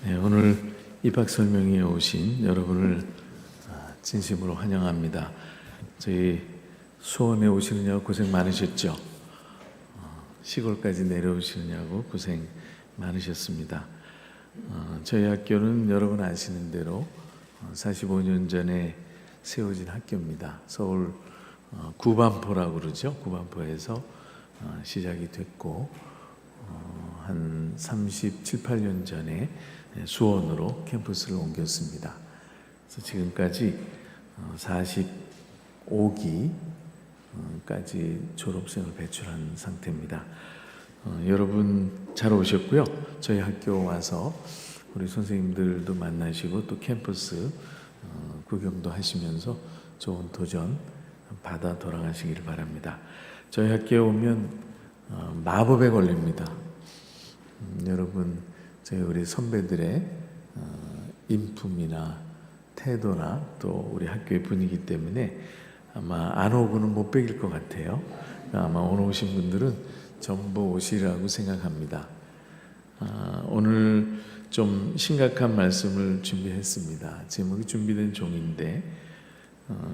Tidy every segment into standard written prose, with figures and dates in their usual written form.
네, 오늘 입학 설명회에 오신 여러분을 진심으로 환영합니다. 저희 수원에 오시느냐고 고생 많으셨죠? 시골까지 내려오시느냐고 고생 많으셨습니다. 저희 학교는 여러분 아시는 대로 45년 전에 세워진 학교입니다. 서울 구반포라고 그러죠. 구반포에서 시작이 됐고 한 37, 8년 전에 수원으로 캠퍼스를 옮겼습니다. 그래서 지금까지 45기까지 졸업생을 배출한 상태입니다. 여러분 잘 오셨고요. 저희 학교 와서 우리 선생님들도 만나시고 또 캠퍼스 구경도 하시면서 좋은 도전 받아 돌아가시기를 바랍니다. 저희 학교에 오면 마법에 걸립니다. 여러분 저희 우리 선배들의 인품이나 태도나 또 우리 학교의 분위기 때문에 아마 안 오고는 못 베길 것 같아요. 아마 오늘 오신 분들은 전부 오시라고 생각합니다. 오늘 좀 심각한 말씀을 준비했습니다. 제목이 준비된 종인데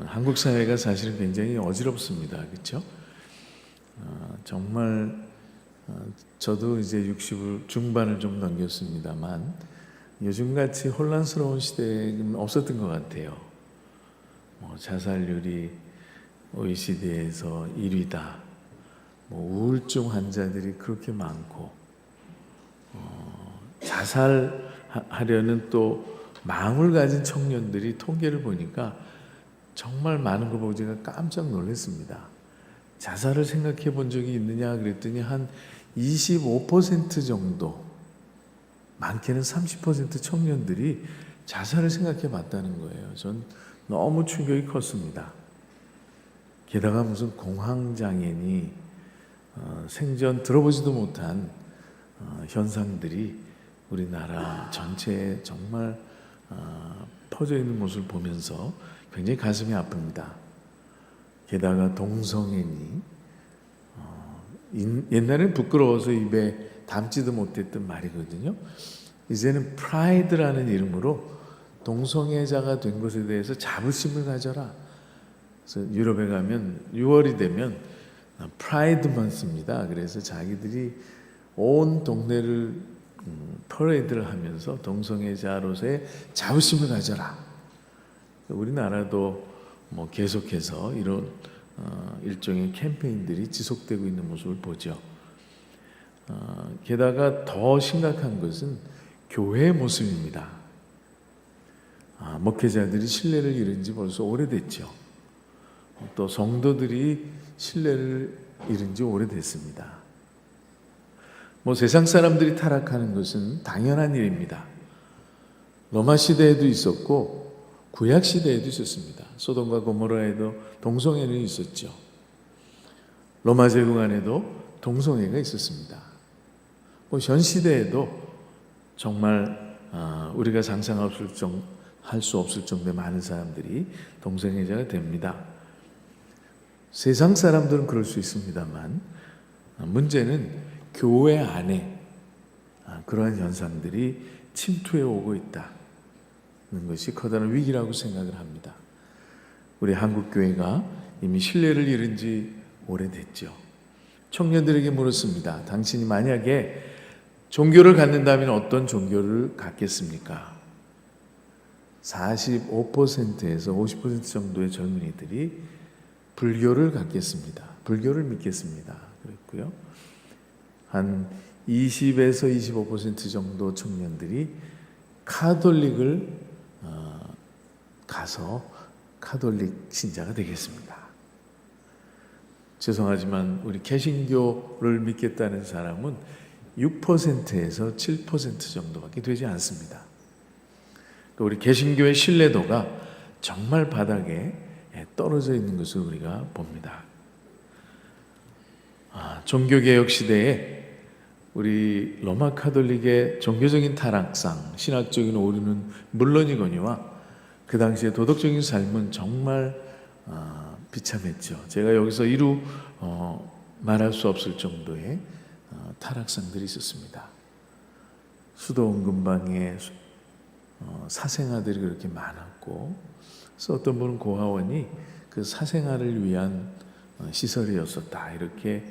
한국 사회가 사실은 굉장히 어지럽습니다. 그렇죠? 정말 저도 이제 60을 중반을 좀 넘겼습니다만 요즘같이 혼란스러운 시대는 없었던 것 같아요. 자살률이 OECD에서 1위다. 우울증 환자들이 그렇게 많고 자살하려는 또 마음을 가진 청년들이 통계를 보니까 정말 많은 거 보고 제가 깜짝 놀랐습니다. 자살을 생각해 본 적이 있느냐 그랬더니 한 25% 정도, 많게는 30% 청년들이 자살을 생각해 봤다는 거예요. 전 너무 충격이 컸습니다. 게다가 무슨 공황장애니 생전 들어보지도 못한 현상들이 우리나라 전체에 정말 퍼져 있는 모습을 보면서 굉장히 가슴이 아픕니다. 게다가 동성애니 옛날에는 부끄러워서 입에 담지도 못했던 말이거든요. 이제는 프라이드라는 이름으로 동성애자가 된 것에 대해서 자부심을 가져라. 그래서 유럽에 가면 6월이 되면 프라이드만 씁니다. 그래서 자기들이 온 동네를 퍼레이드를 하면서 동성애자로서의 자부심을 가져라. 우리나라도 계속해서 이런 일종의 캠페인들이 지속되고 있는 모습을 보죠. 게다가 더 심각한 것은 교회의 모습입니다. 목회자들이 신뢰를 잃은 지 벌써 오래됐죠. 또 성도들이 신뢰를 잃은 지 오래됐습니다. 세상 사람들이 타락하는 것은 당연한 일입니다. 로마 시대에도 있었고 구약 시대에도 있었습니다. 소돔과 고모라에도 동성애는 있었죠. 로마 제국 안에도 동성애가 있었습니다. 현 시대에도 정말 우리가 상상할 수 없을 정도의 많은 사람들이 동성애자가 됩니다. 세상 사람들은 그럴 수 있습니다만 문제는 교회 안에 그러한 현상들이 침투해 오고 있다는 것이 커다란 위기라고 생각을 합니다. 우리 한국교회가 이미 신뢰를 잃은 지 오래됐죠. 청년들에게 물었습니다. 당신이 만약에 종교를 갖는다면 어떤 종교를 갖겠습니까? 45%에서 50% 정도의 젊은이들이 불교를 갖겠습니다. 불교를 믿겠습니다. 그랬고요. 한 20에서 25% 정도 청년들이 카톨릭을 가서 카톨릭 신자가 되겠습니다. 죄송하지만 우리 개신교를 믿겠다는 사람은 6%에서 7% 정도밖에 되지 않습니다. 우리 개신교의 신뢰도가 정말 바닥에 떨어져 있는 것을 우리가 봅니다. 종교개혁 시대에 우리 로마 카톨릭의 종교적인 타락상, 신학적인 오류는 물론이거니와 그 당시의 도덕적인 삶은 정말 비참했죠. 제가 여기서 이루 말할 수 없을 정도의 타락상들이 있었습니다. 수도 원근방에 사생아들이 그렇게 많았고, 그래서 어떤 분은 고아원이 그 사생아를 위한 시설이었었다 이렇게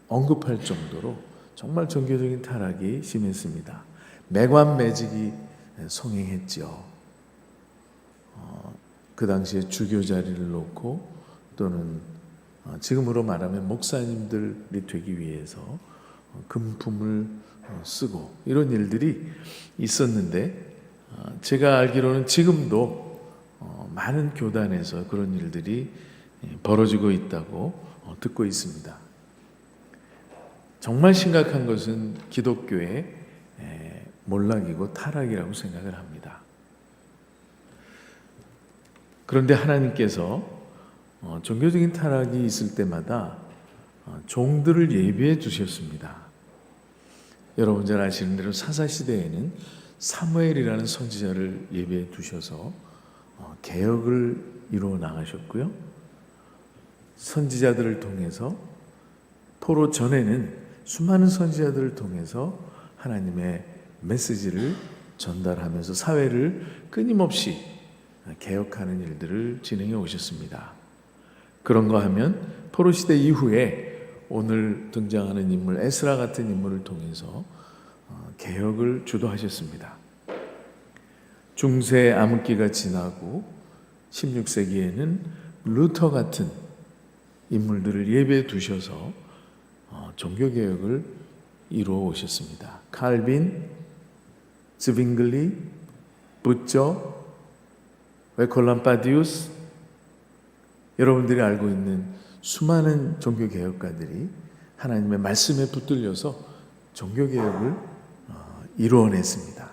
언급할 정도로 정말 종교적인 타락이 심했습니다. 매관매직이 성행했죠. 그 당시에 주교 자리를 놓고 또는 지금으로 말하면 목사님들이 되기 위해서 금품을 쓰고 이런 일들이 있었는데, 제가 알기로는 지금도 많은 교단에서 그런 일들이 벌어지고 있다고 듣고 있습니다. 정말 심각한 것은 기독교의 몰락이고 타락이라고 생각을 합니다. 그런데 하나님께서 종교적인 타락이 있을 때마다 종들을 예비해 주셨습니다. 여러분 잘 아시는 대로 사사시대에는 사무엘이라는 선지자를 예비해 두셔서 개혁을 이루어 나가셨고요. 선지자들을 통해서 포로 전에는 수많은 선지자들을 통해서 하나님의 메시지를 전달하면서 사회를 끊임없이 개혁하는 일들을 진행해 오셨습니다. 그런가 하면 포로 시대 이후에 오늘 등장하는 인물 에스라 같은 인물을 통해서 개혁을 주도하셨습니다. 중세 암흑기가 지나고 16세기에는 루터 같은 인물들을 예배해 두셔서 종교개혁을 이루어 오셨습니다. 칼빈, 즈빙글리, 부처, 웨콜람파디우스, 여러분들이 알고 있는 수많은 종교개혁가들이 하나님의 말씀에 붙들려서 종교개혁을 이루어냈습니다.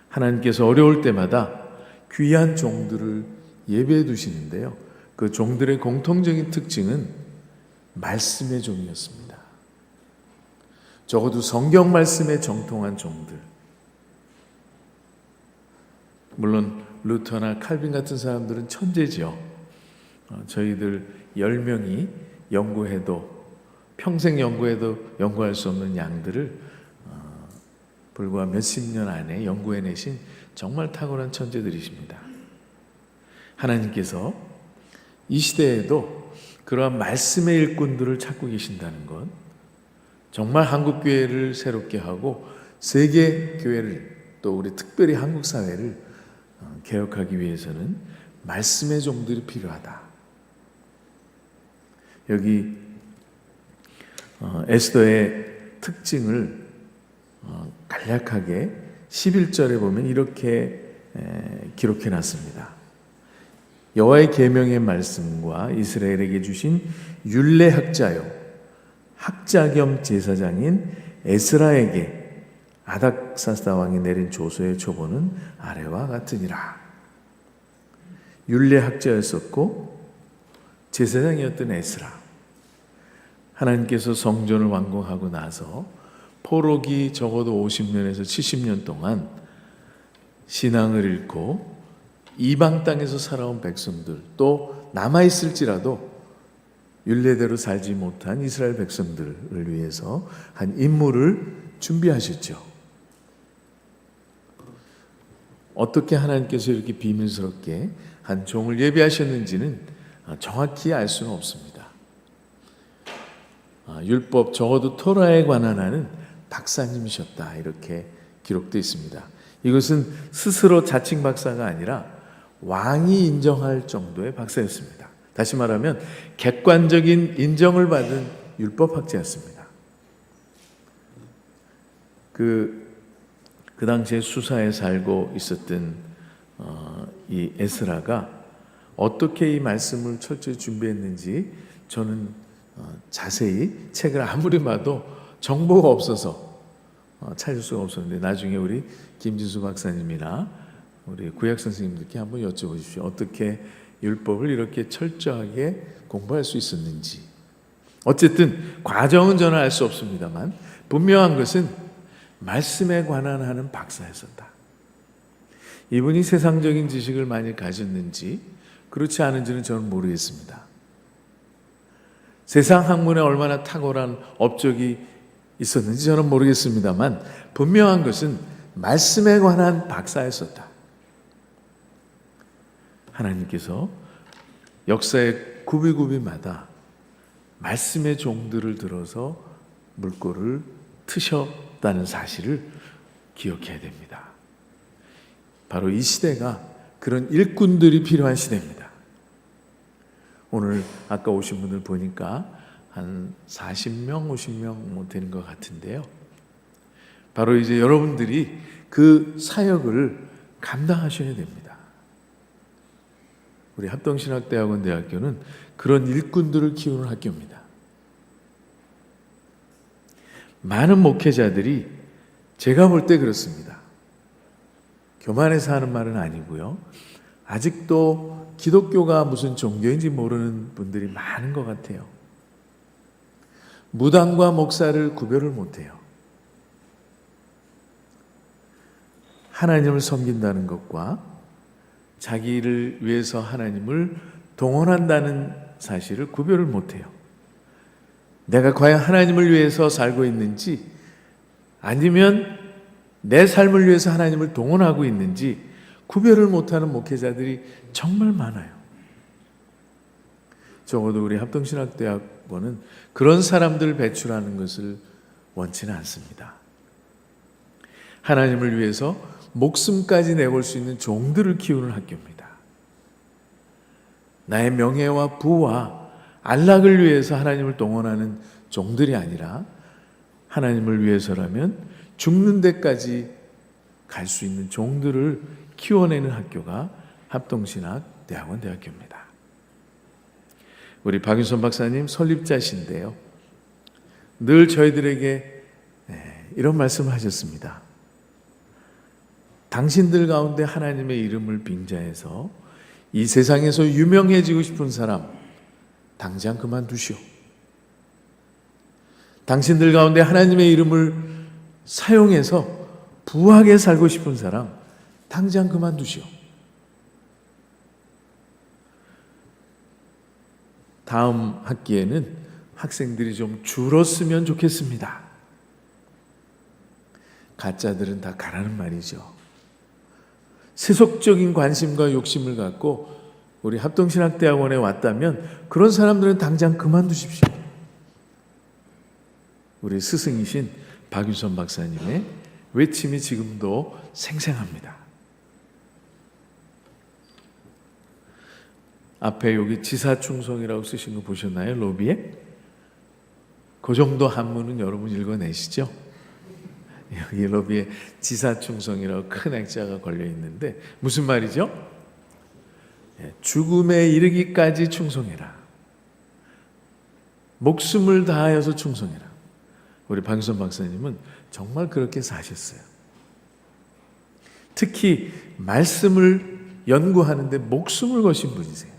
하나님께서 어려울 때마다 귀한 종들을 예배해 두시는데요, 그 종들의 공통적인 특징은 말씀의 종이었습니다. 적어도 성경 말씀에 정통한 종들. 물론 루터나 칼빈 같은 사람들은 천재지요. 저희들 10명이 연구해도 평생 연구해도 연구할 수 없는 양들을 불과 몇십 년 안에 연구해내신 정말 탁월한 천재들이십니다. 하나님께서 이 시대에도 그러한 말씀의 일꾼들을 찾고 계신다는 것, 정말 한국교회를 새롭게 하고 세계교회를 또 우리 특별히 한국 사회를 개혁하기 위해서는 말씀의 종들이 필요하다. 여기 에스더의 특징을 간략하게 11절에 보면 이렇게 기록해 놨습니다. 여호와의 계명의 말씀과 이스라엘에게 주신 율례 학자요 학자 겸 제사장인 에스라에게 아닥사스다 왕이 내린 조서의 초본은 아래와 같으니라. 율례 학자였었고 제사장이었던 에스라, 하나님께서 성전을 완공하고 나서 포로기 적어도 50년에서 70년 동안 신앙을 잃고 이방 땅에서 살아온 백성들, 또 남아있을지라도 율례대로 살지 못한 이스라엘 백성들을 위해서 한 임무를 준비하셨죠. 어떻게 하나님께서 이렇게 비밀스럽게 한 종을 예비하셨는지는 정확히 알 수는 없습니다. 율법, 적어도 토라에 관한 하는 박사님이셨다 이렇게 기록되어 있습니다. 이것은 스스로 자칭 박사가 아니라 왕이 인정할 정도의 박사였습니다. 다시 말하면 객관적인 인정을 받은 율법학자였습니다. 그 당시에 수사에 살고 있었던 이 에스라가 어떻게 이 말씀을 철저히 준비했는지 저는 자세히 책을 아무리 봐도 정보가 없어서 찾을 수가 없었는데, 나중에 우리 김진수 박사님이나 우리 구약 선생님들께 한번 여쭤보십시오. 어떻게 율법을 이렇게 철저하게 공부할 수 있었는지. 어쨌든 과정은 저는 알 수 없습니다만 분명한 것은 말씀에 관한 하는 박사였었다. 이분이 세상적인 지식을 많이 가졌는지 그렇지 않은지는 저는 모르겠습니다. 세상 학문에 얼마나 탁월한 업적이 있었는지 저는 모르겠습니다만 분명한 것은 말씀에 관한 박사였었다. 하나님께서 역사의 구비구비마다 말씀의 종들을 들어서 물꼬를 트셨다는 사실을 기억해야 됩니다. 바로 이 시대가 그런 일꾼들이 필요한 시대입니다. 오늘 아까 오신 분들 보니까 한 40명, 50명 되는 것 같은데요. 바로 이제 여러분들이 그 사역을 감당하셔야 됩니다. 우리 합동신학대학원 대학교는 그런 일꾼들을 키우는 학교입니다. 많은 목회자들이 제가 볼 때 그렇습니다. 교만해서 하는 말은 아니고요. 아직도 기독교가 무슨 종교인지 모르는 분들이 많은 것 같아요. 무당과 목사를 구별을 못해요. 하나님을 섬긴다는 것과 자기를 위해서 하나님을 동원한다는 사실을 구별을 못해요. 내가 과연 하나님을 위해서 살고 있는지 아니면 내 삶을 위해서 하나님을 동원하고 있는지 구별을 못하는 목회자들이 정말 많아요. 적어도 우리 합동신학대학원은 그런 사람들을 배출하는 것을 원치는 않습니다. 하나님을 위해서 목숨까지 내걸 수 있는 종들을 키우는 학교입니다. 나의 명예와 부와 안락을 위해서 하나님을 동원하는 종들이 아니라 하나님을 위해서라면 죽는 데까지 갈 수 있는 종들을 키워내는 학교가 합동신학대학원 대학교입니다. 우리 박윤선 박사님 설립자신데요. 늘 저희들에게 이런 말씀을 하셨습니다. 당신들 가운데 하나님의 이름을 빙자해서 이 세상에서 유명해지고 싶은 사람 당장 그만두시오. 당신들 가운데 하나님의 이름을 사용해서 부하게 살고 싶은 사람 당장 그만두시오. 다음 학기에는 학생들이 좀 줄었으면 좋겠습니다. 가짜들은 다 가라는 말이죠. 세속적인 관심과 욕심을 갖고 우리 합동신학대학원에 왔다면 그런 사람들은 당장 그만두십시오. 우리 스승이신 박윤선 박사님의 외침이 지금도 생생합니다. 앞에 여기 지사충성이라고 쓰신 거 보셨나요? 로비에? 그 정도 한문은 여러분 읽어내시죠? 여기 로비에 지사충성이라고 큰 액자가 걸려 있는데 무슨 말이죠? 죽음에 이르기까지 충성해라. 목숨을 다하여서 충성해라. 우리 박윤선 박사님은 정말 그렇게 사셨어요. 특히 말씀을 연구하는데 목숨을 거신 분이세요.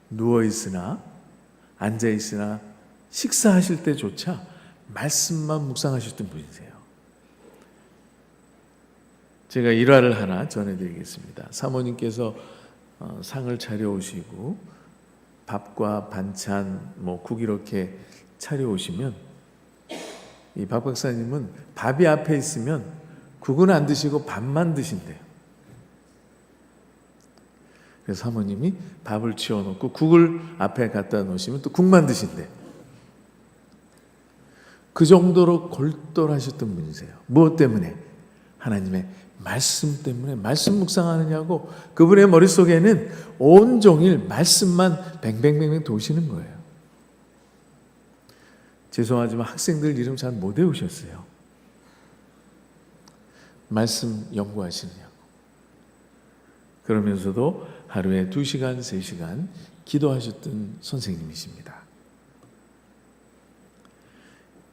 누워있으나 앉아있으나 식사하실 때조차 말씀만 묵상하셨던 분이세요. 제가 일화를 하나 전해드리겠습니다. 사모님께서 상을 차려오시고 밥과 반찬, 국 이렇게 차려오시면 이 박 박사님은 밥이 앞에 있으면 국은 안 드시고 밥만 드신대요. 그래서 사모님이 밥을 치워놓고 국을 앞에 갖다 놓으시면 또 국만 드신대요. 그 정도로 골똘하셨던 분이세요. 무엇 때문에? 하나님의 말씀 때문에. 말씀 묵상하느냐고 그분의 머릿속에는 온종일 말씀만 뱅뱅뱅뱅 도시는 거예요. 죄송하지만 학생들 이름 잘 못 외우셨어요. 말씀 연구하시느냐고. 그러면서도 하루에 2시간, 3시간 기도하셨던 선생님이십니다.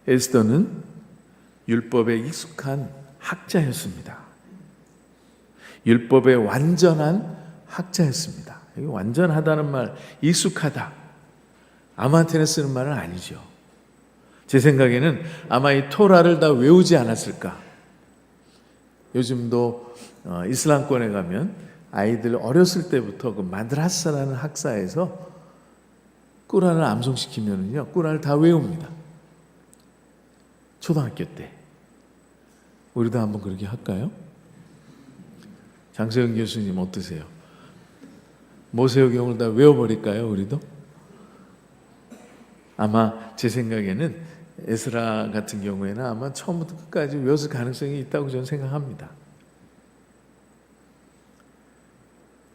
에스더는 율법에 익숙한 학자였습니다. 율법에 완전한 학자였습니다. 완전하다는 말, 익숙하다. 아무한테나 쓰는 말은 아니죠. 제 생각에는 아마 이 토라를 다 외우지 않았을까. 요즘도 이슬람권에 가면 아이들 어렸을 때부터 그 마드라사라는 학사에서 꾸란을 암송시키면요, 꾸란을 다 외웁니다. 초등학교 때. 우리도 한번 그렇게 할까요? 장세영 교수님 어떠세요? 모세오경을 다 외워버릴까요? 우리도? 아마 제 생각에는 에스라 같은 경우에는 아마 처음부터 끝까지 외웠을 가능성이 있다고 저는 생각합니다.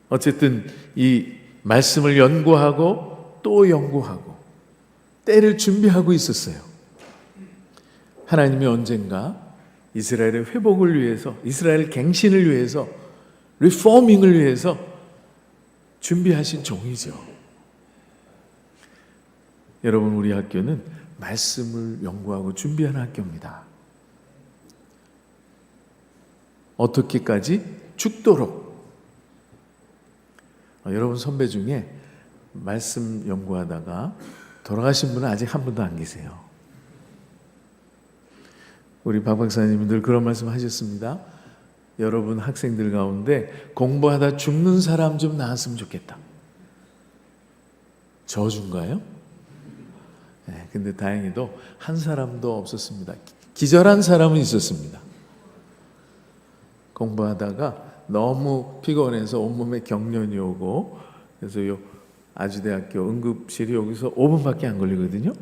어쨌든 이 말씀을 연구하고 또 연구하고 때를 준비하고 있었어요. 하나님이 언젠가 이스라엘의 회복을 위해서, 이스라엘 갱신을 위해서, 리포밍을 위해서 준비하신 종이죠. 여러분, 우리 학교는 말씀을 연구하고 준비하는 학교입니다. 어떻게까지? 죽도록. 여러분 선배 중에 말씀 연구하다가 돌아가신 분은 아직 한 분도 안 계세요. 우리 박 박사님이 늘 그런 말씀 하셨습니다. 여러분 학생들 가운데 공부하다 죽는 사람 좀 나왔으면 좋겠다. 저주인가요? 네, 근데 다행히도 한 사람도 없었습니다. 기절한 사람은 있었습니다. 공부하다가 너무 피곤해서 온몸에 경련이 오고, 그래서 요 아주대학교 응급실이 여기서 5분밖에 안 걸리거든요.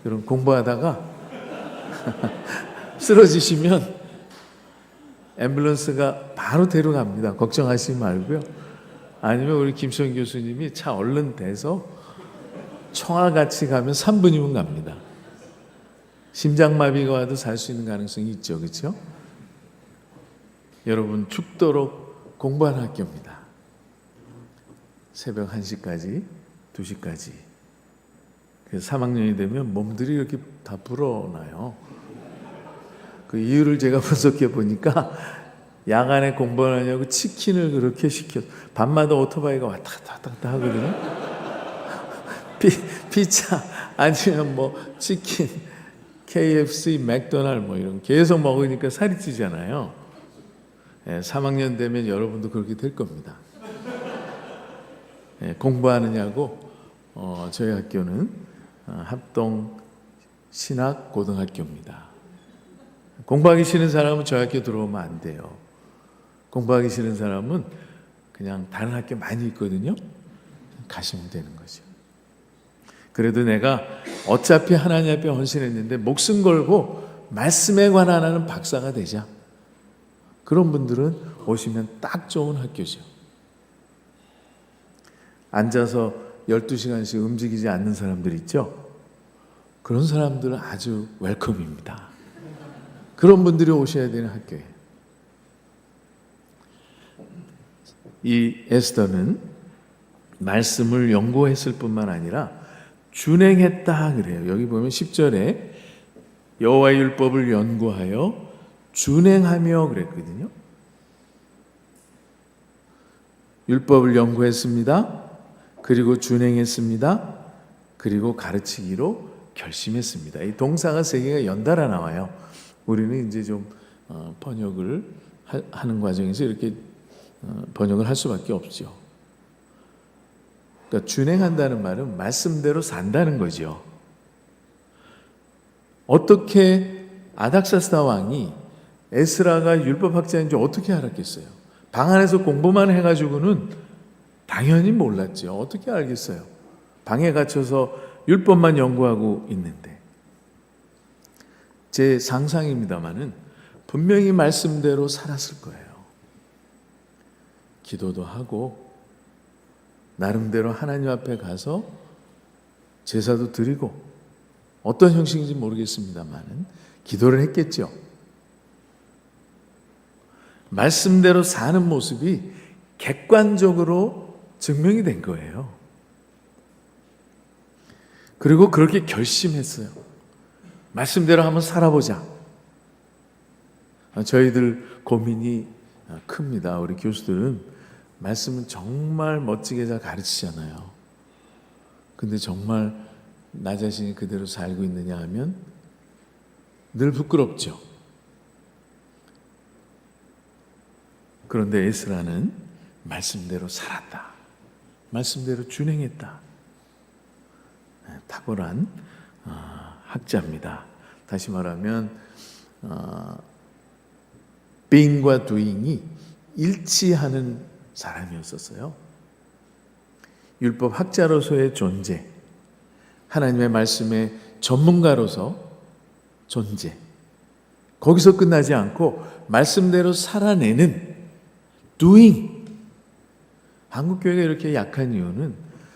그럼 공부하다가 쓰러지시면 앰뷸런스가 바로 데려갑니다. 걱정하시지 말고요. 아니면 우리 김수영 교수님이 차 얼른 대서 청아같이 가면 3분이면 갑니다. 심장마비가 와도 살 수 있는 가능성이 있죠. 그렇죠? 여러분, 죽도록 공부하는 학교입니다. 새벽 1시까지, 2시까지. 그래서 3학년이 되면 몸들이 이렇게 다 불어나요. 그 이유를 제가 분석해 보니까 야간에 공부하냐고 치킨을 그렇게 시켜, 밤마다 오토바이가 왔다 갔다 하거든요. 피자 아니면 뭐 치킨, KFC, 맥도날드 뭐 이런 계속 먹으니까 살이 찌잖아요. 3학년 되면 여러분도 그렇게 될 겁니다. 공부하느냐고 저희 학교는 합동 신학 고등학교입니다. 공부하기 싫은 사람은 저희 학교 들어오면 안 돼요. 공부하기 싫은 사람은 그냥 다른 학교 많이 있거든요. 가시면 되는 거죠. 그래도 내가 어차피 하나님 앞에 헌신했는데 목숨 걸고 말씀에 관한 하나는 박사가 되자. 그런 분들은 오시면 딱 좋은 학교죠. 앉아서 12시간씩 움직이지 않는 사람들 있죠? 그런 사람들은 아주 웰컴입니다. 그런 분들이 오셔야 되는 학교예요. 이 에스더는 말씀을 연구했을 뿐만 아니라 준행했다 그래요. 여기 보면 10절에 여호와의 율법을 연구하여 준행하며 그랬거든요. 율법을 연구했습니다. 그리고 준행했습니다. 그리고 가르치기로 결심했습니다. 이 동사가 세 개가 연달아 나와요. 우리는 이제 좀 번역을 하는 과정에서 이렇게 번역을 할 수밖에 없죠. 그러니까 준행한다는 말은 말씀대로 산다는 거죠. 어떻게 아닥사스다 왕이 에스라가 율법학자인 줄 어떻게 알았겠어요? 방 안에서 공부만 해가지고는 당연히 몰랐죠. 어떻게 알겠어요? 방에 갇혀서 율법만 연구하고 있는데. 제 상상입니다마는 분명히 말씀대로 살았을 거예요. 기도도 하고 나름대로 하나님 앞에 가서 제사도 드리고 어떤 형식인지 모르겠습니다만은 기도를 했겠죠. 말씀대로 사는 모습이 객관적으로 증명이 된 거예요. 그리고 그렇게 결심했어요. 말씀대로 한번 살아보자. 저희들 고민이 큽니다. 우리 교수들은 말씀은 정말 멋지게 잘 가르치잖아요. 근데 정말 나 자신이 그대로 살고 있느냐 하면 늘 부끄럽죠. 그런데 에스라는 말씀대로 살았다. 말씀대로 준행했다. 탁월한 학자입니다. 다시 말하면 being과 doing이 일치하는 사람이었었어요. 율법 학자로서의 존재, 하나님의 말씀의 전문가로서 존재, 거기서 끝나지 않고 말씀대로 살아내는 doing. 한국 교회가 이렇게 약한 이유는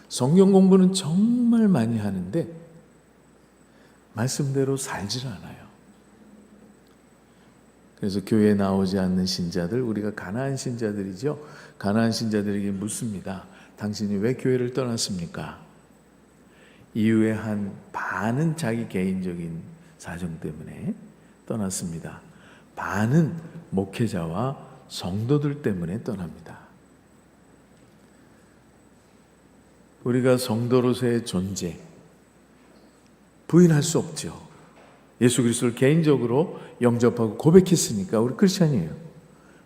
성경 공부는 정말 많이 하는데 말씀대로 살질 않아요. 그래서 교회에 나오지 않는 신자들, 우리가 가나안 신자들이죠. 가나안 신자들에게 묻습니다. 당신이 왜 교회를 떠났습니까? 이유의 한 반은 자기 개인적인 사정 때문에 떠났습니다. 반은 목회자와 성도들 때문에 떠납니다. 우리가 성도로서의 존재 부인할 수 없죠. 예수 그리스도를 개인적으로 영접하고 고백했으니까 우리 크리스찬이에요.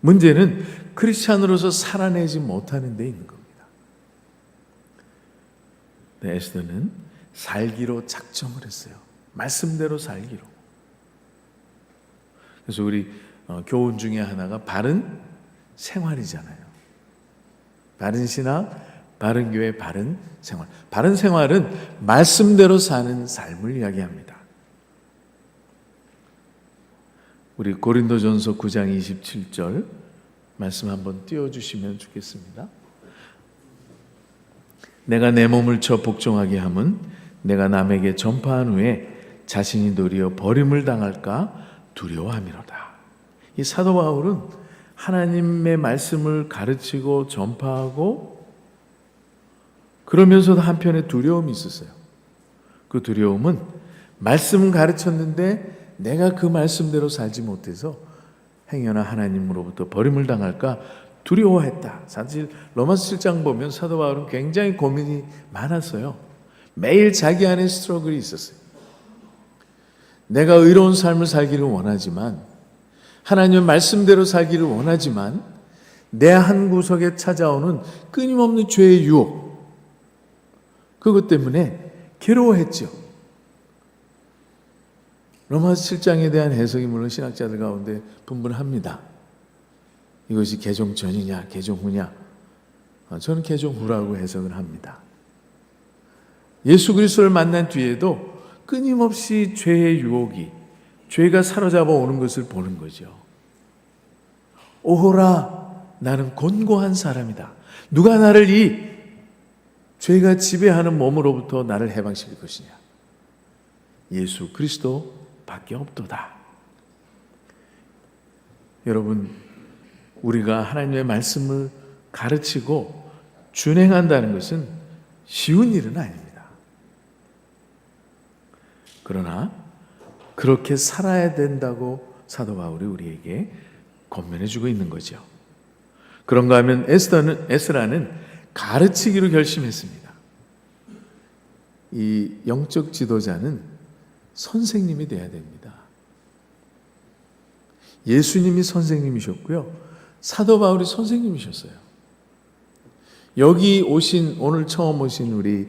문제는 크리스찬으로서 살아내지 못하는 데 있는 겁니다. 네, 에스더는 살기로 작정을 했어요. 말씀대로 살기로. 그래서 우리 교훈 중에 하나가 바른 생활이잖아요. 바른 신학, 바른 교회, 바른 생활. 바른 생활은 말씀대로 사는 삶을 이야기합니다. 우리 고린도전서 9장 27절 말씀 한번 띄워주시면 좋겠습니다. 내가 내 몸을 쳐 복종하게 함은 내가 남에게 전파한 후에 자신이 도리어 버림을 당할까 두려워함이로다. 이 사도 바울은 하나님의 말씀을 가르치고 전파하고 그러면서도 한편에 두려움이 있었어요. 그 두려움은 말씀은 가르쳤는데 내가 그 말씀대로 살지 못해서 행여나 하나님으로부터 버림을 당할까 두려워했다. 사실 로마서 7장 보면 사도 바울은 굉장히 고민이 많았어요. 매일 자기 안에 스트러글이 있었어요. 내가 의로운 삶을 살기를 원하지만, 하나님의 말씀대로 살기를 원하지만 내 한 구석에 찾아오는 끊임없는 죄의 유혹, 그것 때문에 괴로워했죠. 로마서 7장에 대한 해석이 물론 신학자들 가운데 분분합니다. 이것이 개종 전이냐 개종 후냐. 저는 개종 후라고 해석을 합니다. 예수 그리스도를 만난 뒤에도 끊임없이 죄의 유혹이, 죄가 사로잡아 오는 것을 보는 거죠. 오호라, 나는 곤고한 사람이다. 누가 나를 이 죄가 지배하는 몸으로부터 나를 해방시킬 것이냐. 예수 그리스도 밖에 없도다. 여러분, 우리가 하나님의 말씀을 가르치고 준행한다는 것은 쉬운 일은 아닙니다. 그러나 그렇게 살아야 된다고 사도 바울이 우리에게 권면해 주고 있는 거죠. 그런가 하면 에스라는 가르치기로 결심했습니다. 이 영적 지도자는 선생님이 돼야 됩니다. 예수님이 선생님이셨고요. 사도 바울이 선생님이셨어요. 여기 오신, 오늘 처음 오신 우리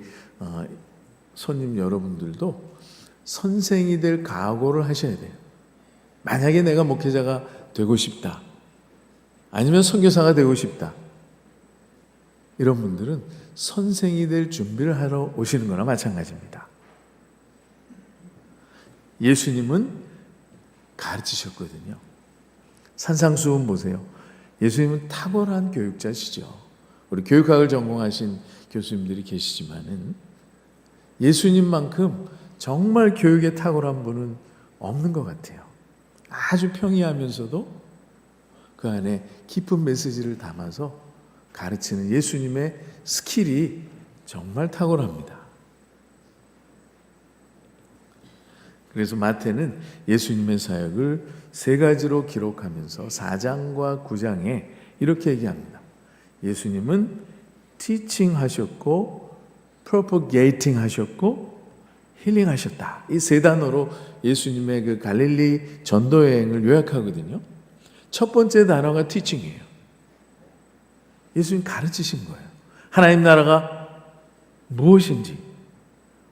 손님 여러분들도 선생이 될 각오를 하셔야 돼요. 만약에 내가 목회자가 되고 싶다, 아니면 선교사가 되고 싶다, 이런 분들은 선생이 될 준비를 하러 오시는 거나 마찬가지입니다. 예수님은 가르치셨거든요. 산상수훈 보세요. 예수님은 탁월한 교육자시죠. 우리 교육학을 전공하신 교수님들이 계시지만은 예수님만큼 정말 교육에 탁월한 분은 없는 것 같아요. 아주 평이하면서도 그 안에 깊은 메시지를 담아서 가르치는 예수님의 스킬이 정말 탁월합니다. 그래서 마태는 예수님의 사역을 세 가지로 기록하면서 4장과 9장에 이렇게 얘기합니다. 예수님은 teaching 하셨고, propagating 하셨고, 힐링 하셨다. 이 세 단어로 예수님의 그 갈릴리 전도 여행을 요약하거든요. 첫 번째 단어가 teaching이에요. 예수님 가르치신 거예요. 하나님 나라가 무엇인지,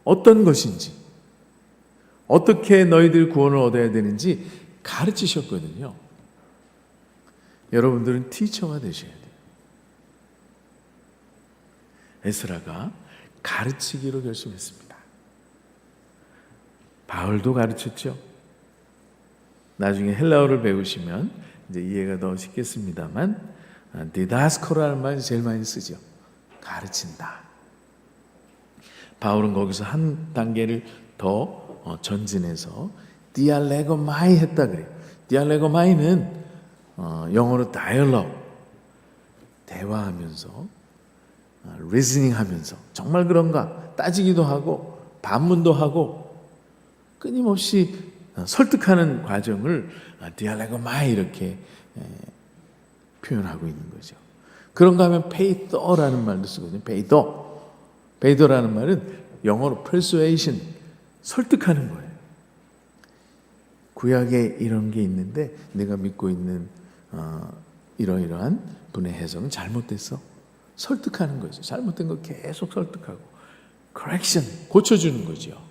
어떤 것인지, 어떻게 너희들 구원을 얻어야 되는지 가르치셨거든요. 여러분들은 티처가 되셔야 돼요. 에스라가 가르치기로 결심했습니다. 바울도 가르쳤죠. 나중에 헬라어를 배우시면 이제 이해가 더 쉽겠습니다만 디다스코라는 말이 제일 많이 쓰죠. 가르친다. 바울은 거기서 한 단계를 더 전진해서 디알레고마이 했다 그래요. 디알레고마이는 영어로 dialogue, 대화하면서 reasoning 하면서 정말 그런가 따지기도 하고 반문도 하고 끊임없이 설득하는 과정을 디알레고마이 이렇게 표현하고 있는 거죠. 그런가 하면 페이더라는 말도 쓰거든요. 페이더라는 말은 영어로 persuasion, 설득하는 거예요. 구약에 이런 게 있는데 내가 믿고 있는 이러이러한 분의 해석은 잘못됐어. 설득하는 거죠. 잘못된 거 계속 설득하고 correction, 고쳐주는 거죠.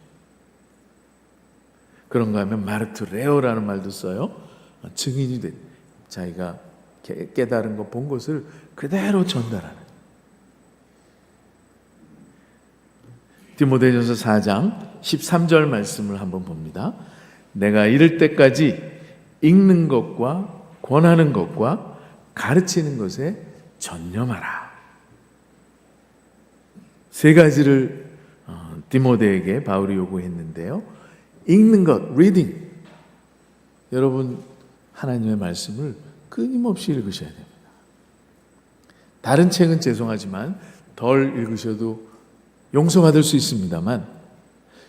그런가 하면 마르투레오라는 말도 써요. 증인이 된, 자기가 깨달은 거 본 것을 그대로 전달하는. 디모데전서 4장 13절 말씀을 한번 봅니다. 내가 이를 때까지 읽는 것과 권하는 것과 가르치는 것에 전념하라. 세 가지를 디모데에게 바울이 요구했는데요. 읽는 것, reading. 여러분 하나님의 말씀을 끊임없이 읽으셔야 됩니다. 다른 책은 죄송하지만 덜 읽으셔도 용서받을 수 있습니다만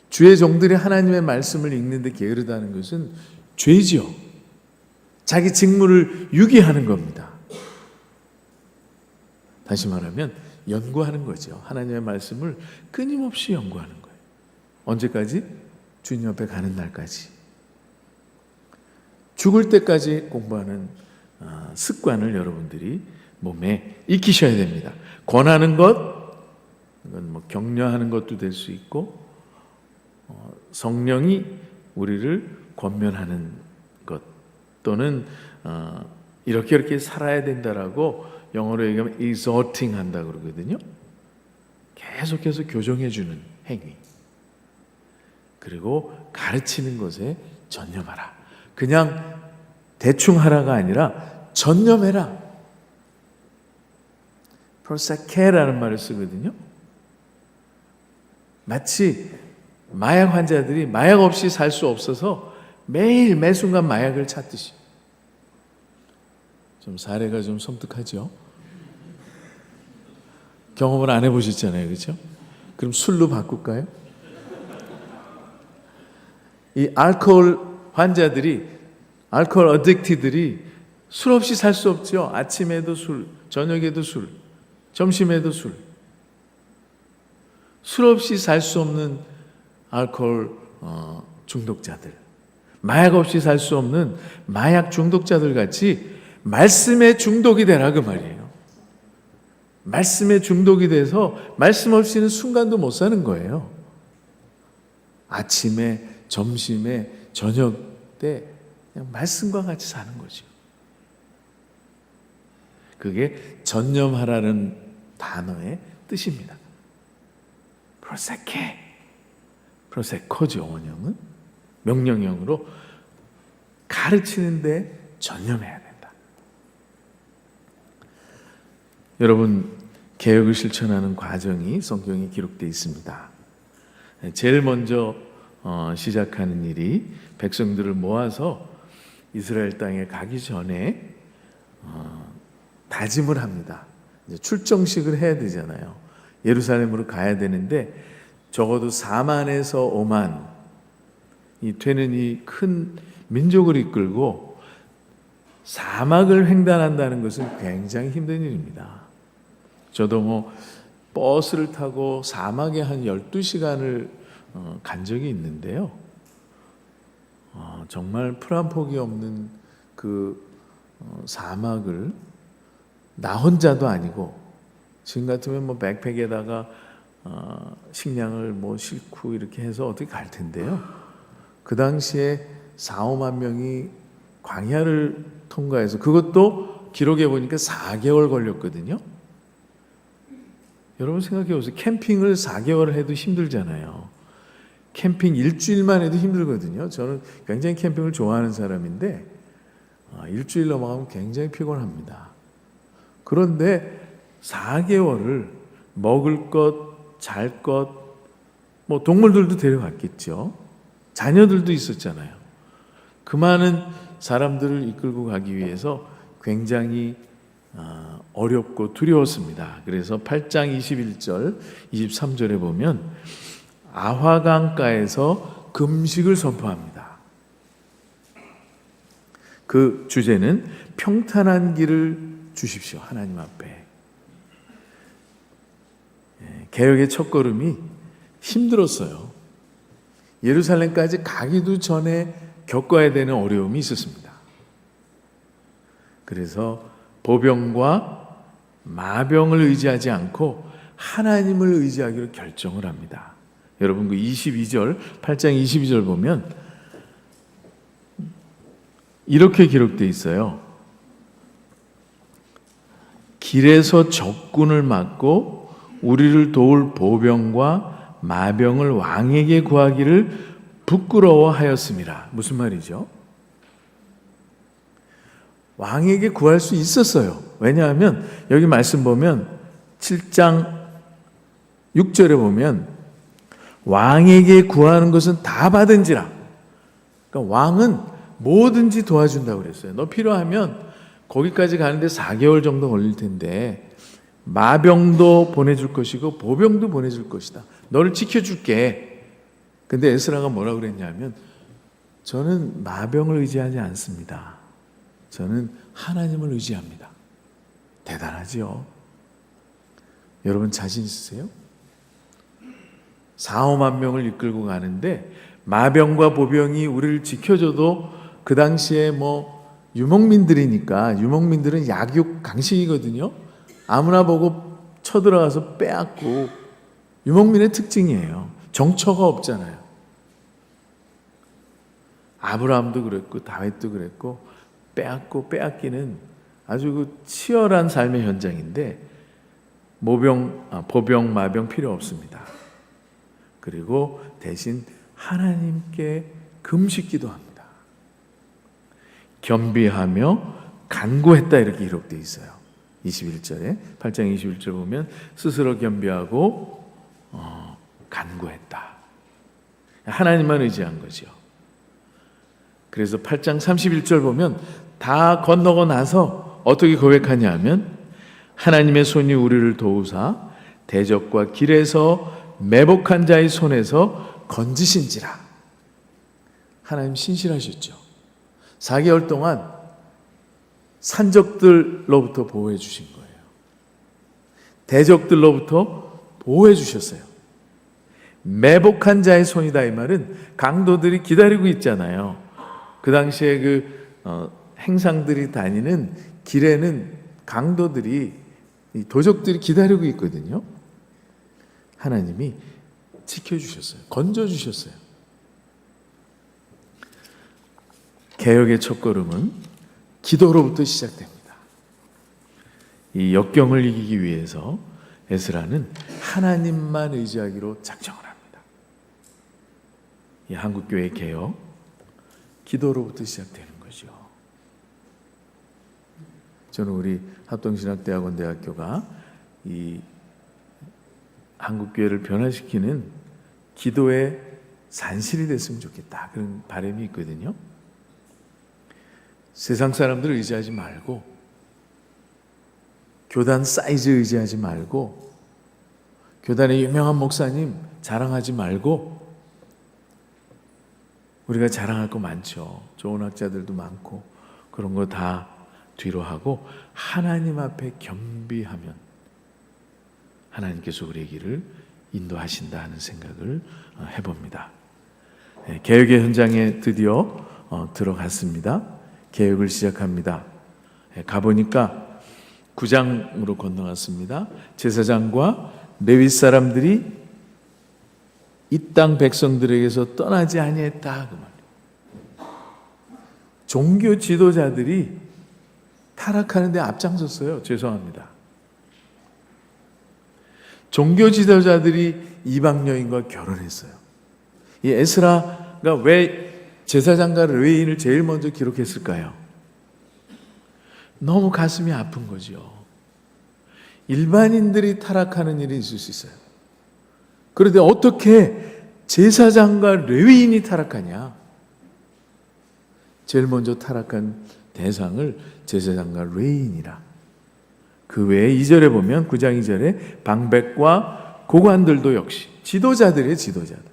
주의 종들이 하나님의 말씀을 읽는데 게으르다는 것은 죄지요. 자기 직무를 유기하는 겁니다. 다시 말하면 연구하는 거죠. 하나님의 말씀을 끊임없이 연구하는 거예요. 언제까지? 주님 앞에 가는 날까지. 죽을 때까지 공부하는 습관을 여러분들이 몸에 익히셔야 됩니다. 권하는 것, 이건 뭐 격려하는 것도 될 수 있고 성령이 우리를 권면하는 것 또는 이렇게 살아야 된다라고 영어로 얘기하면 exhorting 한다 그러거든요. 계속해서 교정해 주는 행위. 그리고 가르치는 것에 전념하라. 그냥 대충 하라가 아니라 전념해라. 프로사케라는 말을 쓰거든요. 마치 마약 환자들이 마약 없이 살 수 없어서 매일 매순간 마약을 찾듯이. 좀 사례가 좀 섬뜩하죠. 경험을 안 해보셨잖아요, 그렇죠? 그럼 술로 바꿀까요? 이 알코올 환자들이, 알코올 어딕티들이 술 없이 살 수 없죠. 아침에도 술, 저녁에도 술, 점심에도 술. 술 없이 살 수 없는 알코올 중독자들, 마약 없이 살 수 없는 마약 중독자들 같이 말씀에 중독이 되라 그 말이에요. 말씀에 중독이 돼서 말씀 없이는 순간도 못 사는 거예요. 아침에, 점심에, 저녁 때 그냥 말씀과 같이 사는 거죠. 그게 전념하라는 단어의 뜻입니다. 프로세케, 프로세코죠. 원형은 명령형으로 가르치는데 전념해야 된다. 여러분, 개혁을 실천하는 과정이 성경에 기록되어 있습니다. 제일 먼저 시작하는 일이 백성들을 모아서 이스라엘 땅에 가기 전에 다짐을 합니다. 이제 출정식을 해야 되잖아요. 예루살렘으로 가야 되는데 적어도 4만에서 5만이 되는 이 큰 민족을 이끌고 사막을 횡단한다는 것은 굉장히 힘든 일입니다. 저도 뭐 버스를 타고 사막에 한 12시간을 간 적이 있는데요. 정말 풀 한 폭이 없는 그 사막을 나 혼자도 아니고 지금 같으면 뭐 백팩에다가 식량을 뭐 싣고 이렇게 해서 어떻게 갈 텐데요. 그 당시에 4, 5만 명이 광야를 통과해서, 그것도 기록해 보니까 4개월 걸렸거든요. 여러분 생각해 보세요. 캠핑을 4개월 해도 힘들잖아요. 캠핑 일주일만 해도 힘들거든요. 저는 굉장히 캠핑을 좋아하는 사람인데 일주일 넘어가면 굉장히 피곤합니다. 그런데 4개월을 먹을 것, 잘 것, 뭐 동물들도 데려갔겠죠. 자녀들도 있었잖아요. 그 많은 사람들을 이끌고 가기 위해서 굉장히 어렵고 두려웠습니다. 그래서 8장 21절, 23절에 보면 아화강가에서 금식을 선포합니다. 그 주제는 평탄한 길을 주십시오. 하나님 앞에. 개혁의 첫걸음이 힘들었어요. 예루살렘까지 가기도 전에 겪어야 되는 어려움이 있었습니다. 그래서 보병과 마병을 의지하지 않고 하나님을 의지하기로 결정을 합니다. 여러분 그 22절, 8장 22절 보면 이렇게 기록되어 있어요. 길에서 적군을 막고 우리를 도울 보병과 마병을 왕에게 구하기를 부끄러워하였습니다. 무슨 말이죠? 왕에게 구할 수 있었어요. 왜냐하면 여기 말씀 보면 7장 6절에 보면 왕에게 구하는 것은 다 받은지라. 그러니까 왕은 뭐든지 도와준다고 그랬어요. 너 필요하면 거기까지 가는데 4개월 정도 걸릴 텐데 마병도 보내줄 것이고 보병도 보내줄 것이다. 너를 지켜줄게. 근데 에스라가 뭐라고 그랬냐면 저는 마병을 의지하지 않습니다. 저는 하나님을 의지합니다. 대단하죠? 여러분 자신 있으세요? 4, 5만 명을 이끌고 가는데 마병과 보병이 우리를 지켜줘도 그 당시에 뭐 유목민들이니까 유목민들은 약육 강식이거든요. 아무나 보고 쳐들어가서 빼앗고 유목민의 특징이에요. 정처가 없잖아요. 아브라함도 그랬고 다윗도 그랬고 빼앗고 빼앗기는 아주 그 치열한 삶의 현장인데 보병, 마병 필요 없습니다. 그리고 대신 하나님께 금식기도 합니다. 겸비하며 간구했다 이렇게 기록되어 있어요. 21절에 8장 21절 보면 스스로 겸비하고 간구했다. 하나님만 의지한 거죠. 그래서 8장 31절 보면 다 건너고 나서 어떻게 고백하냐 하면 하나님의 손이 우리를 도우사 대적과 길에서 매복한 자의 손에서 건지신지라. 하나님 신실하셨죠. 4개월 동안 산적들로부터 보호해 주신 거예요. 대적들로부터 보호해 주셨어요. 매복한 자의 손이다 이 말은 강도들이 기다리고 있잖아요. 그 당시에 행상들이 다니는 길에는 강도들이 도적들이 기다리고 있거든요. 하나님이 지켜주셨어요. 건져주셨어요. 개혁의 첫걸음은 기도로부터 시작됩니다. 이 역경을 이기기 위해서 에스라는 하나님만 의지하기로 작정을 합니다. 이 한국교회 개혁, 기도로부터 시작되는 거죠. 저는 우리 합동신학대학원 대학교가 이 한국교회를 변화시키는 기도의 산실이 됐으면 좋겠다. 그런 바람이 있거든요. 세상 사람들을 의지하지 말고 교단 사이즈 의지하지 말고 교단의 유명한 목사님 자랑하지 말고 우리가 자랑할 거 많죠. 좋은 학자들도 많고 그런 거 다 뒤로 하고 하나님 앞에 겸비하면 하나님께서 우리의 길을 인도하신다 하는 생각을 해봅니다. 개혁의 현장에 드디어 들어갔습니다. 개혁을 시작합니다. 가보니까 9장으로 건너갔습니다. 제사장과 레위 사람들이 이 땅 백성들에게서 떠나지 아니했다 그 말이에요. 종교 지도자들이 타락하는 데 앞장섰어요. 죄송합니다. 종교 지도자들이 이방 여인과 결혼했어요. 이 에스라가 왜 제사장과 레위인을 제일 먼저 기록했을까요? 너무 가슴이 아픈 거죠. 일반인들이 타락하는 일이 있을 수 있어요. 그런데 어떻게 제사장과 레위인이 타락하냐? 제일 먼저 타락한 대상을 제사장과 레위인이라. 그 외에 2절에 보면 9장 2절에 방백과 고관들도 역시 지도자들의 지도자들.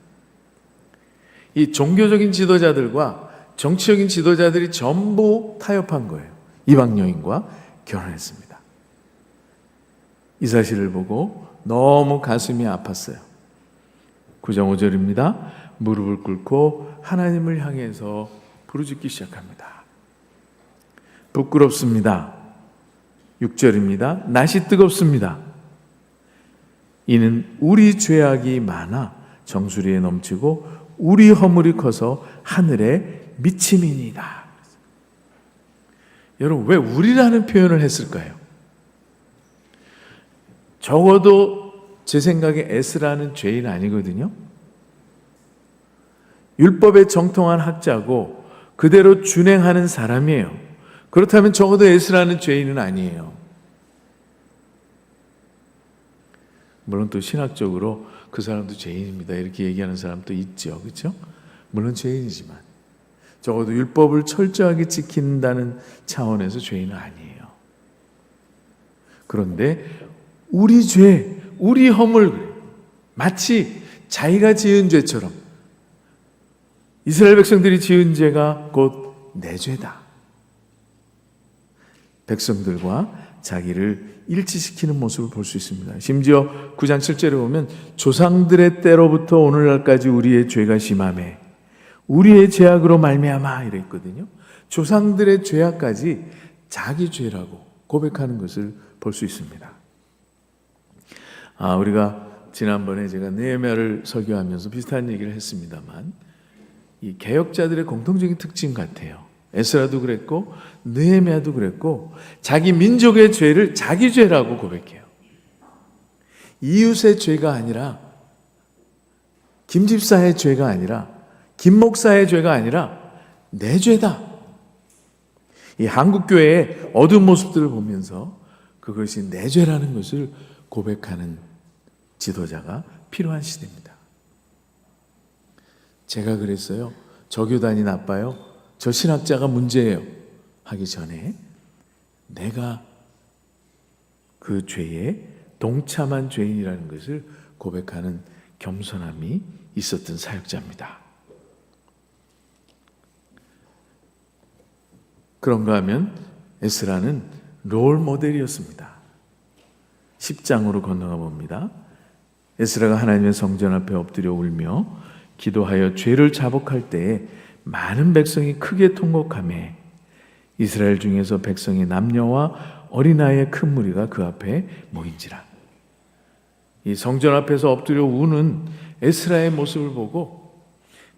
이 종교적인 지도자들과 정치적인 지도자들이 전부 타협한 거예요. 이방 여인과 결혼했습니다. 이 사실을 보고 너무 가슴이 아팠어요. 9장 5절입니다. 무릎을 꿇고 하나님을 향해서 부르짖기 시작합니다. 부끄럽습니다. 6절입니다. 낯이 뜨겁습니다. 이는 우리 죄악이 많아 정수리에 넘치고 우리 허물이 커서 하늘에 미침이니이다. 여러분, 왜 우리라는 표현을 했을까요? 적어도 제 생각에 에스라는 죄인 아니거든요. 율법에 정통한 학자고 그대로 준행하는 사람이에요. 그렇다면 적어도 에스라는 죄인은 아니에요. 물론 또 신학적으로 그 사람도 죄인입니다 이렇게 얘기하는 사람도 있죠. 그렇죠? 물론 죄인이지만 적어도 율법을 철저하게 지킨다는 차원에서 죄인은 아니에요. 그런데 우리 죄, 우리 허물, 마치 자기가 지은 죄처럼 이스라엘 백성들이 지은 죄가 곧 내 죄다. 백성들과 자기를 일치시키는 모습을 볼 수 있습니다. 심지어 9장 7절에 보면 조상들의 때로부터 오늘날까지 우리의 죄가 심하매 우리의 죄악으로 말미암아 이랬거든요. 조상들의 죄악까지 자기 죄라고 고백하는 것을 볼 수 있습니다. 우리가 지난번에 제가 느헤미야를 설교하면서 비슷한 얘기를 했습니다만 이 개혁자들의 공통적인 특징 같아요. 에스라도 그랬고 느헤미야도 그랬고 자기 민족의 죄를 자기 죄라고 고백해요. 이웃의 죄가 아니라 김 집사의 죄가 아니라 김 목사의 죄가 아니라 내 죄다. 이 한국교회의 어두운 모습들을 보면서 그것이 내 죄라는 것을 고백하는 지도자가 필요한 시대입니다. 제가 그랬어요. 저 교단이 나빠요. 저 신학자가 문제예요. 하기 전에 내가 그 죄에 동참한 죄인이라는 것을 고백하는 겸손함이 있었던 사역자입니다. 그런가 하면 에스라는 롤 모델이었습니다. 10장으로 건너가 봅니다. 에스라가 하나님의 성전 앞에 엎드려 울며 기도하여 죄를 자복할 때에 많은 백성이 크게 통곡하며 이스라엘 중에서 백성의 남녀와 어린아이의 큰 무리가 그 앞에 모인지라. 이 성전 앞에서 엎드려 우는 에스라의 모습을 보고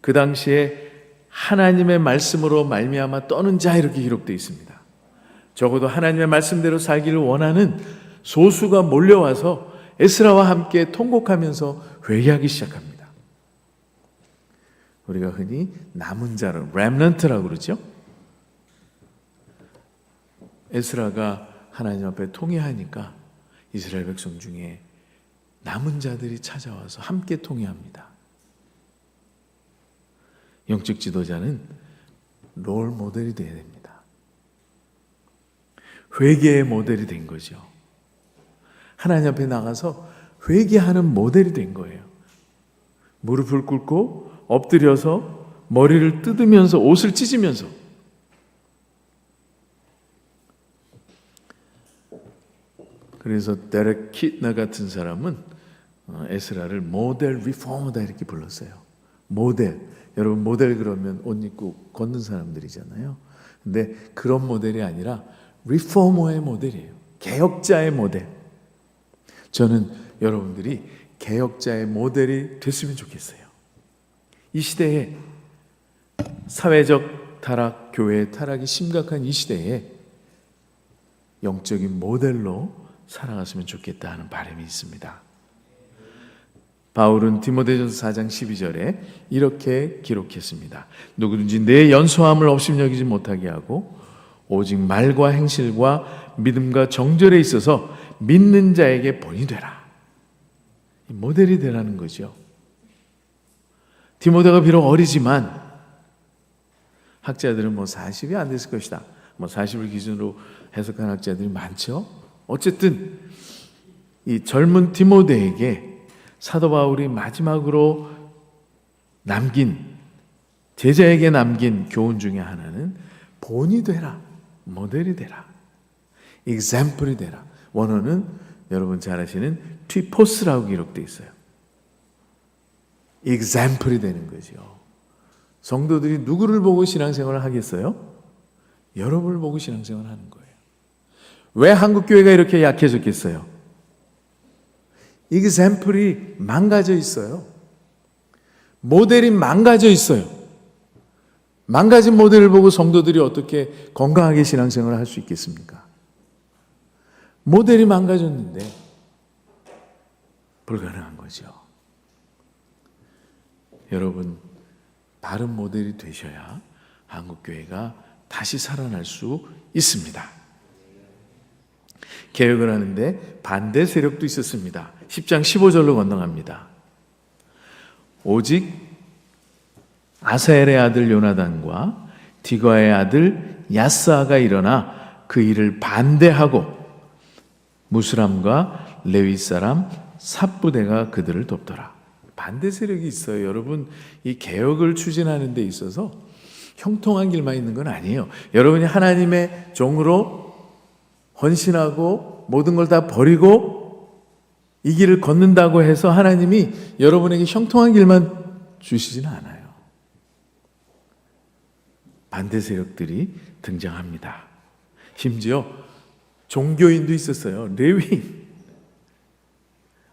그 당시에 하나님의 말씀으로 말미암아 떠는 자 이렇게 기록되어 있습니다. 적어도 하나님의 말씀대로 살기를 원하는 소수가 몰려와서 에스라와 함께 통곡하면서 회개하기 시작합니다. 우리가 흔히 남은 자를 렘넌트라고 그러죠. 에스라가 하나님 앞에 통회하니까 이스라엘 백성 중에 남은 자들이 찾아와서 함께 통회합니다. 영적 지도자는 롤 모델이 되어야 됩니다. 회개의 모델이 된 거죠. 하나님 앞에 나가서 회개하는 모델이 된 거예요. 무릎을 꿇고 엎드려서 머리를 뜯으면서 옷을 찢으면서 그래서 데렉 키트너 같은 사람은 에스라를 모델 리포머다 이렇게 불렀어요. 모델. 여러분 모델 그러면 옷 입고 걷는 사람들이잖아요. 근데 그런 모델이 아니라 리포머의 모델이에요. 개혁자의 모델. 저는 여러분들이 개혁자의 모델이 됐으면 좋겠어요. 이 시대에 사회적 개혁 타락, 교회의 타락이 심각한 이 시대에 영적인 모델로 살아갔으면 좋겠다 하는 바람이 있습니다. 바울은 디모데전서 4장 12절에 이렇게 기록했습니다. 누구든지 내 연소함을 업신여기지 못하게 하고 오직 말과 행실과 믿음과 정절에 있어서 믿는 자에게 본이 되라. 모델이 되라는 거죠. 디모데가 비록 어리지만 학자들은 40이 안 됐을 것이다. 40을 기준으로 해석한 학자들이 많죠. 어쨌든 이 젊은 디모데에게 사도 바울이 마지막으로 남긴, 제자에게 남긴 교훈 중에 하나는 본이 되라, 모델이 되라, example이 되라. 원어는 여러분 잘 아시는 튀포스라고 기록되어 있어요. example이 되는 거죠. 성도들이 누구를 보고 신앙생활을 하겠어요? 여러분을 보고 신앙생활을 하는 거예요. 왜 한국교회가 이렇게 약해졌겠어요? example이 망가져 있어요. 모델이 망가져 있어요. 망가진 모델을 보고 성도들이 어떻게 건강하게 신앙생활을 할 수 있겠습니까? 모델이 망가졌는데 불가능한 거죠. 여러분, 바른 모델이 되셔야 한국교회가 다시 살아날 수 있습니다. 개혁을 하는데 반대 세력도 있었습니다. 10장 15절로 건너갑니다. 오직 아사엘의 아들 요나단과 디과의 아들 야스아가 일어나 그 일을 반대하고 무스람과 레위 사람 삽부대가 그들을 돕더라. 반대 세력이 있어요. 여러분, 이 개혁을 추진하는 데 있어서 형통한 길만 있는 건 아니에요. 여러분이 하나님의 종으로 헌신하고 모든 걸 다 버리고 이 길을 걷는다고 해서 하나님이 여러분에게 형통한 길만 주시지는 않아요. 반대 세력들이 등장합니다. 심지어 종교인도 있었어요. 레위인.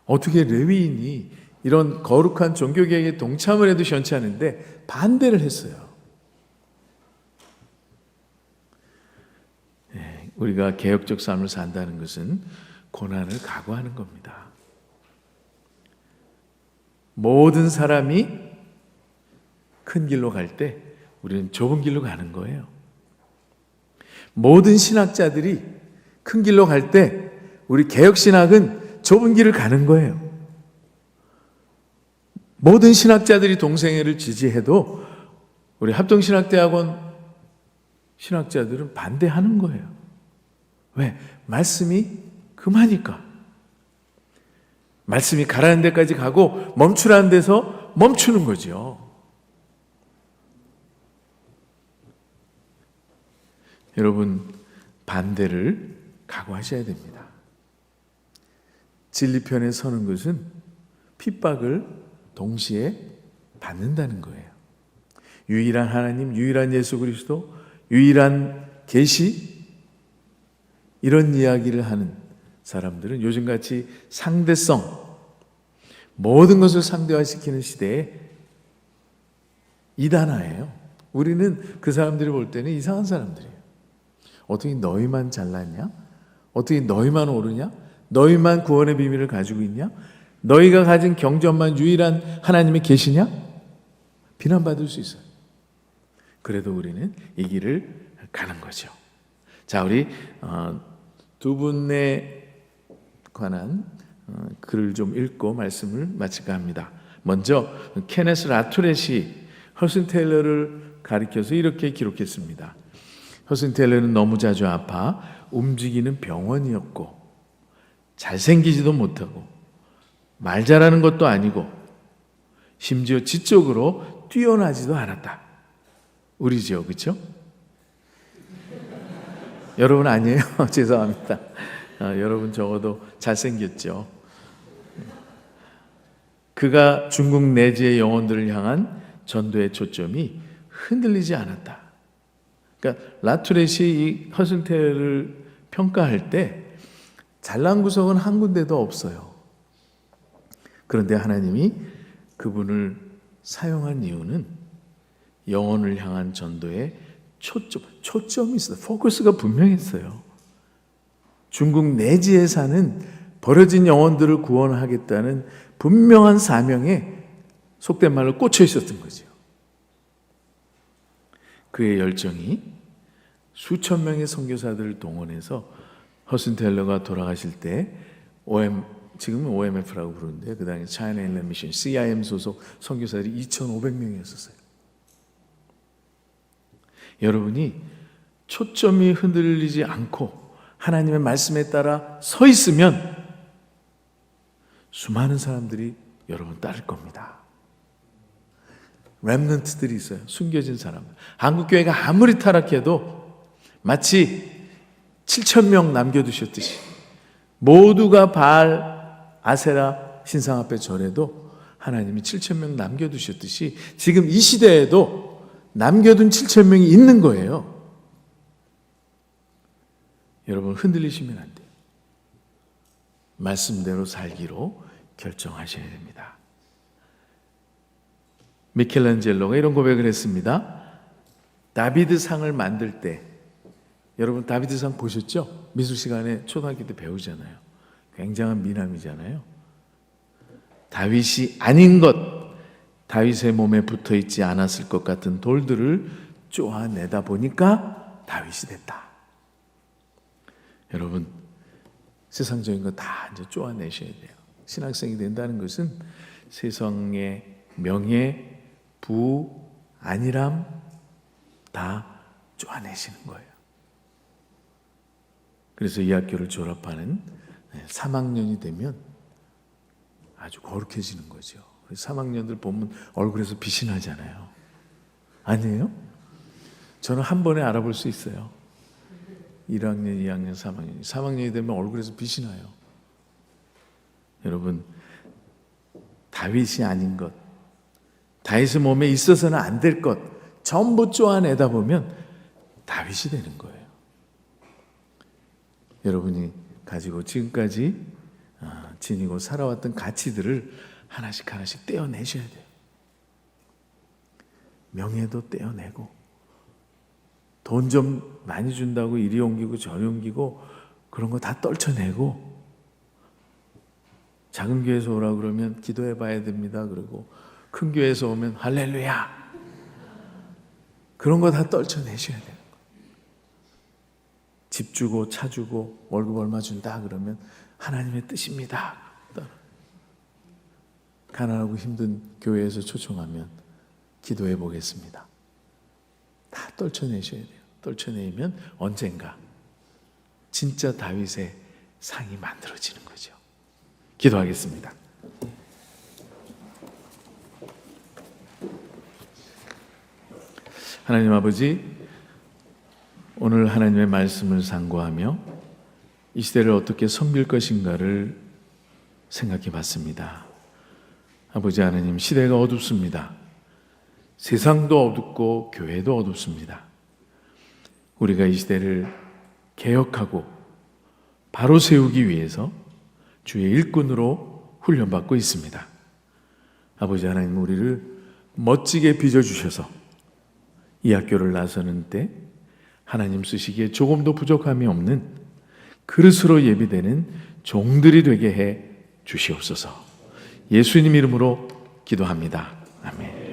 어떻게 레위인이 이런 거룩한 종교개혁에 동참을 해도 시원치 않은데 반대를 했어요. 우리가 개혁적 삶을 산다는 것은 고난을 각오하는 겁니다. 모든 사람이 큰 길로 갈 때 우리는 좁은 길로 가는 거예요. 모든 신학자들이 큰 길로 갈 때 우리 개혁신학은 좁은 길을 가는 거예요. 모든 신학자들이 동성애를 지지해도 우리 합동신학대학원 신학자들은 반대하는 거예요. 왜? 말씀이 금하니까. 말씀이 가라는 데까지 가고 멈추라는 데서 멈추는 거죠. 여러분, 반대를 각오하셔야 됩니다. 진리편에 서는 것은 핍박을 동시에 받는다는 거예요. 유일한 하나님, 유일한 예수 그리스도, 유일한 계시, 이런 이야기를 하는 사람들은 요즘같이 상대성, 모든 것을 상대화시키는 시대에 이단화예요. 우리는 그 사람들이 볼 때는 이상한 사람들이에요. 어떻게 너희만 잘났냐? 어떻게 너희만 옳으냐? 너희만 구원의 비밀을 가지고 있냐? 너희가 가진 경전만 유일한 하나님의 계시냐? 비난받을 수 있어요. 그래도 우리는 이 길을 가는 거죠. 자, 우리 두 분에 관한 글을 좀 읽고 말씀을 마칠까 합니다. 먼저 케네스 라투렛이 허슨 테일러를 가리켜서 이렇게 기록했습니다. 허슨 테일러는 너무 자주 아파 움직이는 병원이었고 잘생기지도 못하고 말 잘하는 것도 아니고 심지어 지적으로 뛰어나지도 않았다. 우리죠, 그렇죠? 여러분 아니에요? 죄송합니다. 여러분 적어도 잘생겼죠. 그가 중국 내지의 영혼들을 향한 전도의 초점이 흔들리지 않았다. 그러니까 라투렛이 이 허슨테를 평가할 때 잘난 구석은 한 군데도 없어요. 그런데 하나님이 그분을 사용한 이유는 영혼을 향한 전도에 초점이 있어요. 포커스가 분명했어요. 중국 내지에 사는 버려진 영혼들을 구원하겠다는 분명한 사명에 속된 말로 꽂혀 있었던 거죠. 그의 열정이 수천 명의 선교사들을 동원해서 허슨 텔러가 돌아가실 때 지금은 OMF라고 부르는데 그 당시 China Inland Mission, CIM 소속 선교사들이 2,500명이었어요. 여러분이 초점이 흔들리지 않고 하나님의 말씀에 따라 서 있으면 수많은 사람들이 여러분 따를 겁니다. 렘넌트들이 있어요. 숨겨진 사람. 한국교회가 아무리 타락해도 마치 7,000명 남겨두셨듯이 모두가 바알, 아세라 신상 앞에 절해도 하나님이 7,000명 남겨두셨듯이 지금 이 시대에도 남겨둔 7,000명이 있는 거예요. 여러분 흔들리시면 안 돼요. 말씀대로 살기로 결정하셔야 됩니다. 미켈란젤로가 이런 고백을 했습니다. 다비드상을 만들 때, 여러분 다비드상 보셨죠? 미술 시간에 초등학교 때 배우잖아요. 굉장한 미남이잖아요. 다윗이 아닌 것, 다윗의 몸에 붙어있지 않았을 것 같은 돌들을 쪼아내다 보니까 다윗이 됐다. 여러분 세상적인 거 다 이제 쪼아내셔야 돼요. 신학생이 된다는 것은 세상의 명예, 부, 안일함 다 쪼아내시는 거예요. 그래서 이 학교를 졸업하는 3학년이 되면 아주 거룩해지는 거죠. 3학년들 보면 얼굴에서 빛이 나잖아요. 아니에요? 저는 한 번에 알아볼 수 있어요. 1학년, 2학년, 3학년. 3학년이 되면 얼굴에서 빛이 나요. 여러분, 다윗이 아닌 것, 다윗의 몸에 있어서는 안 될 것 전부 쪼아내다 보면 다윗이 되는 거예요. 여러분이 가지고 지금까지 지니고 살아왔던 가치들을 하나씩 하나씩 떼어내셔야 돼요. 명예도 떼어내고, 돈 좀 많이 준다고 이리 옮기고 저리 옮기고 그런 거 다 떨쳐내고, 작은 교회에서 오라 그러면 기도해 봐야 됩니다. 그리고 큰 교회에서 오면 할렐루야, 그런 거 다 떨쳐내셔야 돼요. 집 주고 차 주고 월급 얼마 준다 그러면 하나님의 뜻입니다. 가난하고 힘든 교회에서 초청하면 기도해 보겠습니다. 다 떨쳐내셔야 돼요. 떨쳐내면 언젠가 진짜 다윗의 상이 만들어지는 거죠. 기도하겠습니다. 하나님 아버지, 오늘 하나님의 말씀을 상고하며 이 시대를 어떻게 섬길 것인가를 생각해 봤습니다. 아버지 하나님, 시대가 어둡습니다. 세상도 어둡고 교회도 어둡습니다. 우리가 이 시대를 개혁하고 바로 세우기 위해서 주의 일꾼으로 훈련받고 있습니다. 아버지 하나님, 우리를 멋지게 빚어주셔서 이 학교를 나서는 때 하나님 쓰시기에 조금도 부족함이 없는 그릇으로 예비되는 종들이 되게 해 주시옵소서. 예수님 이름으로 기도합니다. 아멘.